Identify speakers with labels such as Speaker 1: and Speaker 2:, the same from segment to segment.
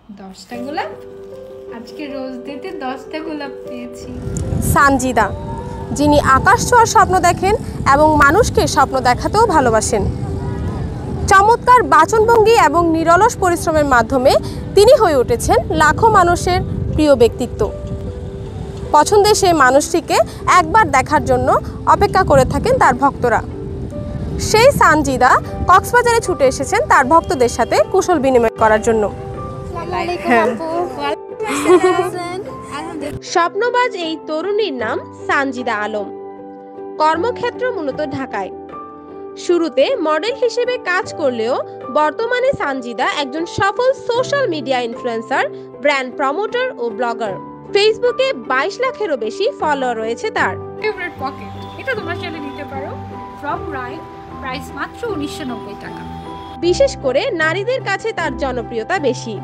Speaker 1: 10টা গোলাপ, আজকে রোজ দিতে 10টা গোলাপ পেয়েছি।
Speaker 2: সানজিদা, যিনি আকাশ ছোঁয়ার স্বপ্ন দেখেন এবং মানুষকে স্বপ্ন দেখাতেও ভালোবাসেন। চমৎকার বাচনভঙ্গি এবং নিরলস পরিশ্রমের মাধ্যমে তিনি হয়ে উঠেছেন লাখো মানুষের প্রিয় ব্যক্তিত্ব। পছন্দের সেই মানুষটিকে একবার দেখার জন্য অপেক্ষা করে থাকেন তার ভক্তরা। সেই সানজিদা কক্সবাজারে ছুটে এসেছেন তার ভক্তদের সাথে কুশল বিনিময় করার জন্য। স্বপ্নবাজ এই তরুণীর নাম সানজিদা আলম। কর্মক্ষেত্র মূলত ঢাকায়। শুরুতে মডেল হিসেবে কাজ করলেও বর্তমানে সানজিদা একজন সফল social media influencer, brand promoter ও ব্লগার। ফেসবুকে 22 লাখেরও বেশি ফলোয়ার রয়েছে তার।
Speaker 1: ফেভারিট পকেট, এটা তোমরা চাইলে নিতে পারো। ফ্রম রাইন, প্রাইস মাত্র 1990 টাকা।
Speaker 2: বিশেষ করে নারীদের কাছে তার জনপ্রিয়তা বেশি।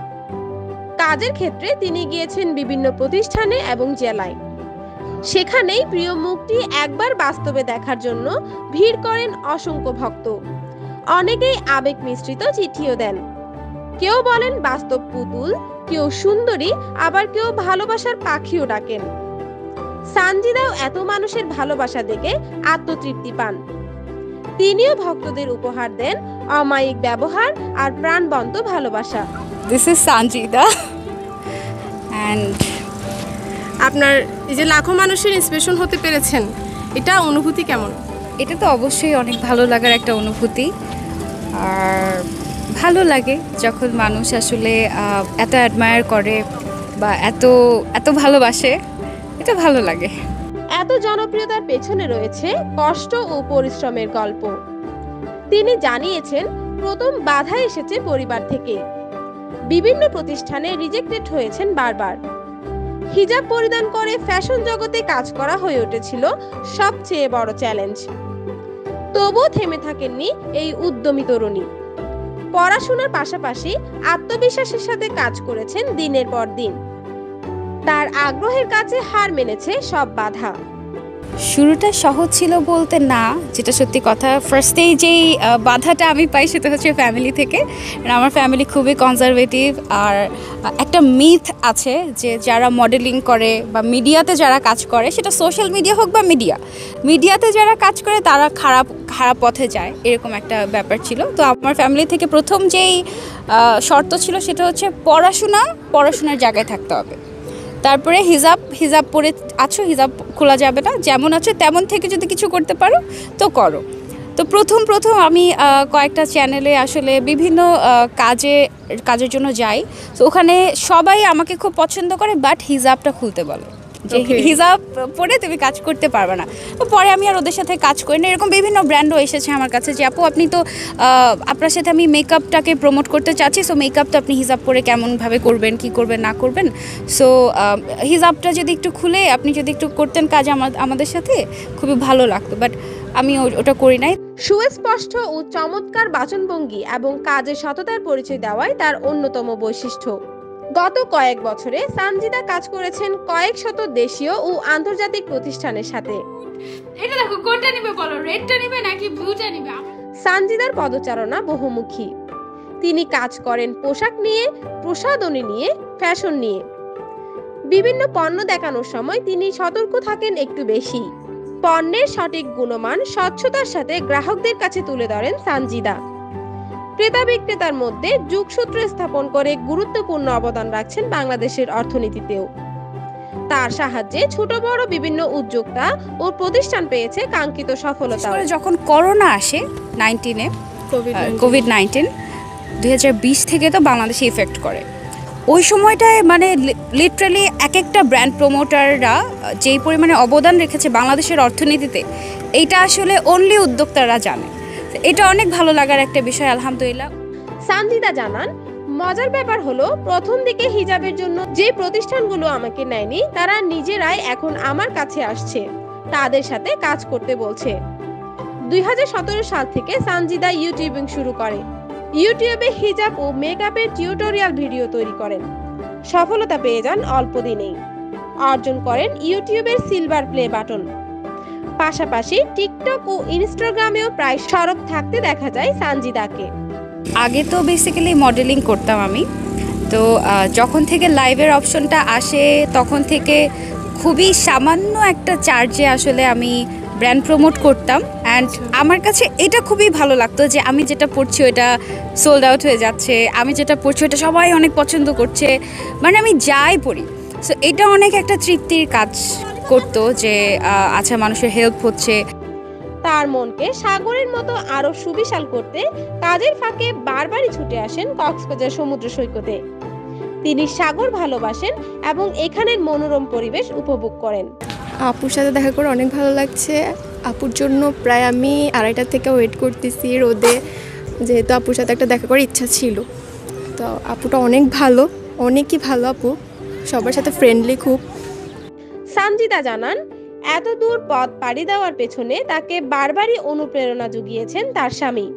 Speaker 2: কাজের ক্ষেত্রে তিনি গিয়েছেন বিভিন্ন প্রতিষ্ঠানে এবং জেলায়। সেখানেই প্রিয় মুখটি একবার বাস্তবে দেখার জন্য ভিড় করেন অসংখ্য ভক্ত। অনেকেই আবেগ মিশ্রিত চিঠিও দেন। কেউ বলেন বাস্তব পুতুল, কেউ সুন্দরী, আবার কেউ ভালোবাসার পাখিও ডাকেন। সানজিদাও এত মানুষের ভালোবাসা দেখে আত্মতৃপ্তি পান। তিনিও ভক্তদের উপহার দেন অমায়িক ব্যবহার আর প্রাণবন্ত ভালোবাসা।
Speaker 3: This is Sanjida and
Speaker 2: আপনার এই যে লাখো মানুষের ইন্সপিরেশন হতে পেরেছেন, এটা অনুভূতি কেমন?
Speaker 3: এটা তো অবশ্যই অনেক ভালো লাগার একটা অনুভূতি। আর ভালো লাগে যখন মানুষ আসলে এত অ্যাডমায়ার করে বা এত এত ভালোবাসে, এটা ভালো লাগে।
Speaker 2: এত জনপ্রিয়তার পেছনে রয়েছে কষ্ট ও পরিশ্রমের গল্প। তিনি জানিয়েছেন প্রথম বাধা এসেছে পরিবার থেকে। বিভিন্ন প্রতিষ্ঠানে রিজেক্টেড হয়েছেন বারবার। হিজাব পরিধান করে ফ্যাশন জগতে কাজ করা হয়ে উঠেছিল সবচেয়ে বড় চ্যালেঞ্জ। তবুও থেমে থাকেননি এই উদ্যমী তরুণী। পড়াশোনার পাশাপাশি আত্মবিশ্বাসের সাথে কাজ করেছেন দিনের পর দিন। তার আগ্রহের কাছে হার মেনেছে সব বাধা।
Speaker 3: শুরুটা সহজ ছিল বলতে না, যেটা সত্যি কথা। ফার্স্টেই যেই বাধাটা আমি পাই সেটা হচ্ছে ফ্যামিলি থেকে। আমার ফ্যামিলি খুবই কনজারভেটিভ। আর একটা মিথ আছে যে যারা মডেলিং করে বা মিডিয়াতে যারা কাজ করে, সেটা সোশ্যাল মিডিয়া হোক বা মিডিয়াতে যারা কাজ করে তারা খারাপ পথে যায়, এরকম একটা ব্যাপার ছিল। তো আমার ফ্যামিলি থেকে প্রথম যেই শর্ত ছিল সেটা হচ্ছে পড়াশোনার জায়গায় থাকতে হবে। তারপরে হিজাব পরে আছো, হিজাব খোলা যাবে না, যেমন আছো তেমন থেকে যদি কিছু করতে পারো তো করো। তো প্রথম আমি কয়েকটা চ্যানেলে আসলে বিভিন্ন কাজের জন্য যাই। তো ওখানে সবাই আমাকে খুব পছন্দ করে, বাট হিজাবটা খুলতে বলে যে হিজাব পরে তুমি কাজ করতে পারবে না। তো পরে আমি আর ওদের সাথে কাজ করি না। এরকম বিভিন্ন ব্র্যান্ডও এসেছে আমার কাছে যে আপু আপনি তো আপনার সাথে আমি মেকআপটাকে প্রমোট করতে চাচ্ছি, সো মেকআপটা আপনি হিজাব পরে কেমনভাবে করবেন, কি করবেন না করবেন, সো হিজাবটা যদি একটু খুলে আপনি যদি একটু করতেন কাজ আমাদের সাথে, খুবই ভালো লাগতো। বাট আমি ওটা করি নাই।
Speaker 2: সুস্পষ্ট ও চমৎকার বাচনভঙ্গি এবং কাজের সততার পরিচয় দেওয়াই তার অন্যতম বৈশিষ্ট্য। গত কয়েক বছরে সানজিদা কাজ করেছেন কয়েক শত দেশীয় ও আন্তর্জাতিক প্রতিষ্ঠানের সাথে।
Speaker 1: এটা দেখো, কোনটা নিবে বলো, রেডটা নিবে নাকি ব্লুটা নিবে?
Speaker 2: সানজিদার পদচারণা বহুমুখী। তিনি কাজ করেন পোশাক নিয়ে, প্রসাধনী নিয়ে, ফ্যাশন নিয়ে। বিভিন্ন পণ্য দেখানোর সময় তিনি সতর্ক থাকেন একটু বেশি। পণ্যের সঠিক গুণমান স্বচ্ছতার সাথে গ্রাহকদের কাছে তুলে ধরেন সানজিদা। ক্রেতা বিক্রেতার মধ্যে যোগসূত্র স্থাপন করে গুরুত্বপূর্ণ অবদান রাখছেন বাংলাদেশের অর্থনীতিতেও। তার সাহায্যে ছোট বড় বিভিন্ন উদ্যোক্তা ও প্রতিষ্ঠান পেয়েছে কাঙ্ক্ষিত সফলতা।
Speaker 3: যখন করোনা আসে কোভিড-19 2020 থেকে তো বাংলাদেশে ইফেক্ট করে। ওই সময়টায় মানে লিটারালি একটা ব্র্যান্ড প্রমোটাররা যেই পরিমাণে অবদান রেখেছে বাংলাদেশের অর্থনীতিতে, এইটা আসলে অনলি উদ্যোক্তারা জানে। এটা অনেক ভালো লাগার একটা বিষয়, আলহামদুলিল্লাহ।
Speaker 2: সানজিদা জানান, মজার ব্যাপার হলো প্রথম দিকে হিজাবের জন্য যে প্রতিষ্ঠানগুলো আমাকে নেয়নি, তারা নিজেরাই এখন আমার কাছে আসছে, তাদের সাথে কাজ করতে বলছে। 2017 সাল থেকে সানজিদা ইউটিউবিং শুরু করে। ইউটিউবে হিজাব ও মেকআপের টিউটোরিয়াল ভিডিও তৈরি করেন। সফলতা পেয়ে যান অল্প দিনেই। অর্জন করেন ইউটিউবের সিলভার প্লে বাটন। পাশাপাশি টিকটক ও ইনস্টাগ্রামেও প্রায় সরব থাকতে দেখা যায় সানজিদাকে।
Speaker 3: আগে তো বেসিক্যালি মডেলিং করতাম আমি, তো যখন থেকে লাইভের অপশনটা আসে তখন থেকে খুবই সামান্য একটা চার্জে আসলে আমি ব্র্যান্ড প্রমোট করতাম। অ্যান্ড আমার কাছে এটা খুবই ভালো লাগতো যে আমি যেটা পড়ছি ওটা সোল্ড আউট হয়ে যাচ্ছে, আমি যেটা পড়ছি ওটা সবাই অনেক পছন্দ করছে, মানে আমি যাই পড়ি। সো এটা অনেক একটা তৃপ্তির কাজ করতো যে আচ্ছা মানুষের হেল্প হচ্ছে।
Speaker 2: তার মনকে সাগরের মতো আরো সুবিশাল করতে কাজের ফাঁকে বারবারই ছুটে আসেন কক্সবাজার সমুদ্র সৈকতে। তিনি সাগর ভালোবাসেন এবং এখানের মনোরম পরিবেশ উপভোগ করেন।
Speaker 4: আপুর সাথে দেখা করে অনেক ভালো লাগছে। আপুর জন্য প্রায় আমি 2:30 থেকে ওয়েট করতেছি রোদে, যেহেতু আপুর সাথে একটা দেখা করার ইচ্ছা ছিল। তো আপুটা অনেক ভালো, অনেকই ভালো আপু, সবার সাথে ফ্রেন্ডলি খুব।
Speaker 2: সানজিদা জানান, এত দূর পথ পাড়ি দেওয়ার পেছনে তাকে বারবারই অনুপ্রেরণা জুগিয়েছেন তার স্বামী।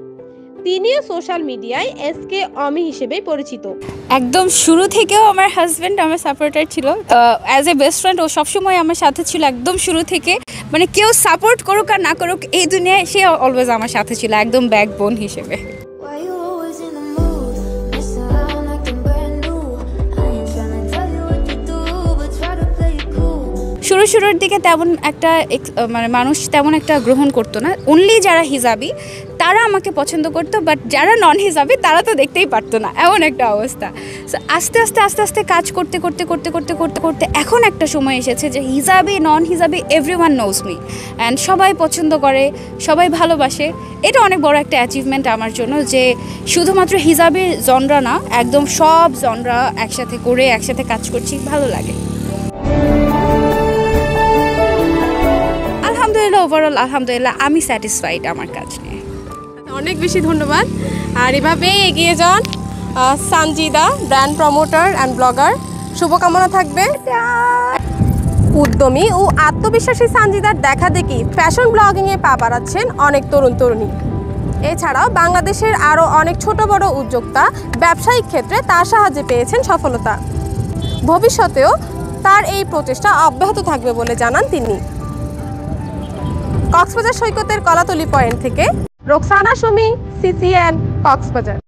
Speaker 2: তিনিও সোশ্যাল মিডিয়ায় এসকে অমি হিসেবে পরিচিত।
Speaker 3: একদম শুরু থেকেও আমার হাজব্যান্ড আমার সাপোর্টার ছিল, অ্যাজ এ বেস্ট ফ্রেন্ড ও সবসময় আমার সাথে ছিল একদম শুরু থেকে। মানে কেউ সাপোর্ট করুক আর না করুক এই দুনিয়ায় সে অলওয়েজ আমার সাথে ছিল একদম ব্যাকবোন হিসেবে।
Speaker 5: Why you always in the mood? Mess around acting brand new. I ain't tryna tell you what to do, but try to play it cool.
Speaker 3: শুরুর দিকে তেমন একটা মানে মানুষ তেমন একটা গ্রহণ করতো না। অনলি যারা হিজাবি তারা আমাকে পছন্দ করতো, বাট যারা নন হিজাবি তারা তো দেখতেই পারতো না, এমন একটা অবস্থা। সো আস্তে আস্তে কাজ করতে করতে এখন একটা সময় এসেছে যে hijabi non hijabi everyone knows me, and সবাই পছন্দ করে, সবাই ভালোবাসে। এটা অনেক বড় একটা অ্যাচিভমেন্ট আমার জন্য যে শুধুমাত্র হিজাবির জনরা না, একদম সব জনরা একসাথে করে একসাথে কাজ করছি, ভালো লাগে। আলহামদুলিল্লাহ, ওভারঅল আলহামদুলিল্লাহ আমি স্যাটিসফাইড আমার কাজ নিয়ে।
Speaker 2: অনেক বেশি ধন্যবাদ। আর এভাবে এগিয়ে যান Sanjida, brand promoter and blogger. শুভকামনা থাকবে। উদ্যমী ও আত্মবিশ্বাসী সানজিদার দেখা দেখি ফ্যাশন ব্লগিংয়ে পা বাড়াচ্ছেন অনেক তরুণ তরুণী। এছাড়াও বাংলাদেশের আরও অনেক ছোট বড় উদ্যোক্তা ব্যবসায়িক ক্ষেত্রে তার সাহায্যে পেয়েছেন সফলতা। ভবিষ্যতেও তার এই প্রচেষ্টা অব্যাহত থাকবে বলে জানান তিনি। কক্সবাজার সৈকতের কলাতলি পয়েন্ট থেকে রোকসানা সুমি, সিসিএন, কক্সবাজার।